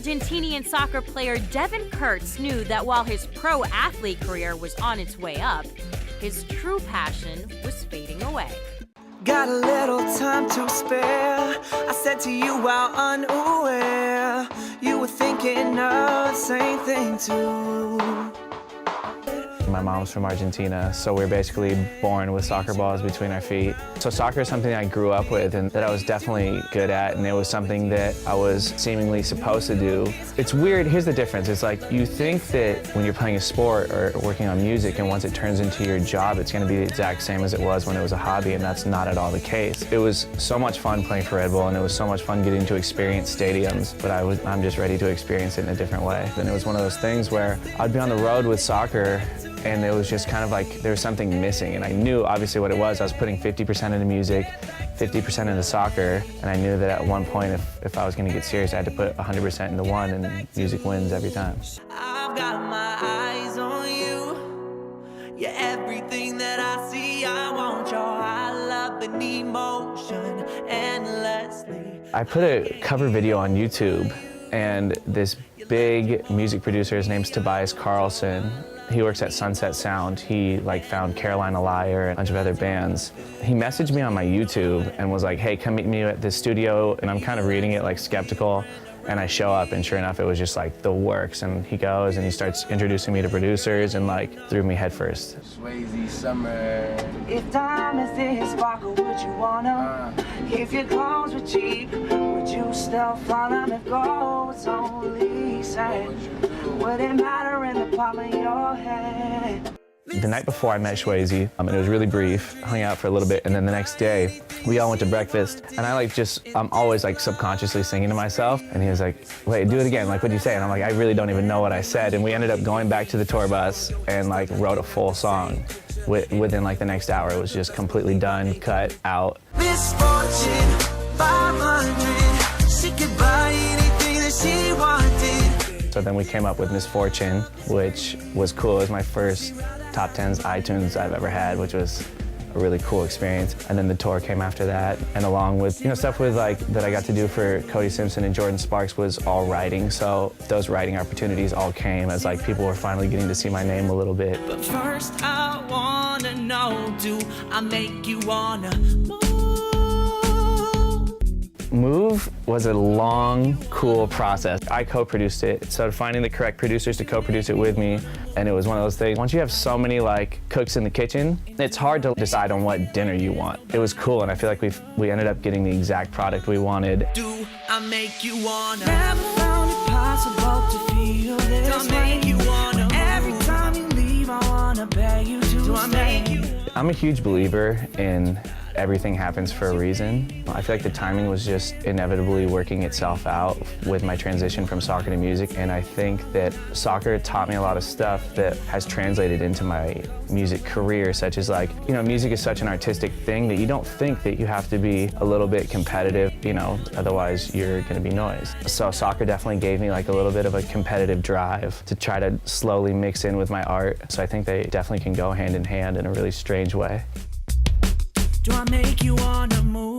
Argentinian soccer player Devin K knew that while his pro athlete career was on its way up, his true passion was fading away. Got a little time to spare. I said to you while unaware, you were thinking of the same thing too. My mom's from Argentina, so we're basically born with soccer balls between our feet. So soccer is something I grew up with and that I was definitely good at, and it was something that I was seemingly supposed to do. It's weird, here's the difference. It's like you think that when you're playing a sport or working on music and once it turns into your job, it's gonna be the exact same as it was when it was a hobby, and that's not at all the case. It was so much fun playing for Red Bull, and it was so much fun getting to experience stadiums, but I'm just ready to experience it in a different way. And it was one of those things where I'd be on the road with soccer and it was just kind of like there was something missing, and I knew obviously what it was. I was putting 50% into music, 50% into soccer, and I knew that at one point if I was going to get serious, I had to put 100% into one, and music wins every time. I've got my eyes on you. You're everything that I see. I want your high love and emotion endlessly. I put a cover video on YouTube, and this big music producer, his name's Tobias Carlson. He works at Sunset Sound. He found Carolina Liar and a bunch of other bands. He messaged me on my YouTube and was like, hey, come meet me at the studio. And I'm kind of reading it skeptical. And I show up, and sure enough, it was just the works. And he goes and he starts introducing me to producers and threw me head first. Swayze Summer. If diamonds didn't sparkle, would you wanna? If your clothes were cheap, would you still flaunt them? If gold was only sand, would it matter in the palm of your hand? The night before I met Swayze, and it was really brief, hung out for a little bit, and then the next day, we all went to breakfast, and I'm always subconsciously singing to myself, and he was like, wait, do it again, what'd you say? And I'm like, I really don't even know what I said, and we ended up going back to the tour bus and wrote a full song. Within the next hour, it was just completely done, cut out. Misfortune 500, she could buy anything that she wanted. So then we came up with Misfortune, which was cool. It was my first top 10s iTunes I've ever had, which was a really cool experience. And then the tour came after that, and along with stuff with that I got to do for Cody Simpson and Jordan Sparks was all writing. So those writing opportunities all came as people were finally getting to see my name a little bit. But first I wanna know, do I make you wanna move? Move was a long, cool process. I co-produced it, so finding the correct producers to co-produce it with me, and it was one of those things, once you have so many cooks in the kitchen, it's hard to decide on what dinner you want. It was cool, and I feel like we ended up getting the exact product we wanted. Do I make you wanna? Never found it possible to feel this way. Make you wanna? Every time you leave, I wanna beg you to do I make you? I'm a huge believer in everything happens for a reason. I feel like the timing was just inevitably working itself out with my transition from soccer to music, and I think that soccer taught me a lot of stuff that has translated into my music career, such as music is such an artistic thing that you don't think that you have to be a little bit competitive, otherwise you're gonna be noise. So soccer definitely gave me a little bit of a competitive drive to try to slowly mix in with my art. So I think they definitely can go hand in hand in a really strange way. Do I make you wanna move?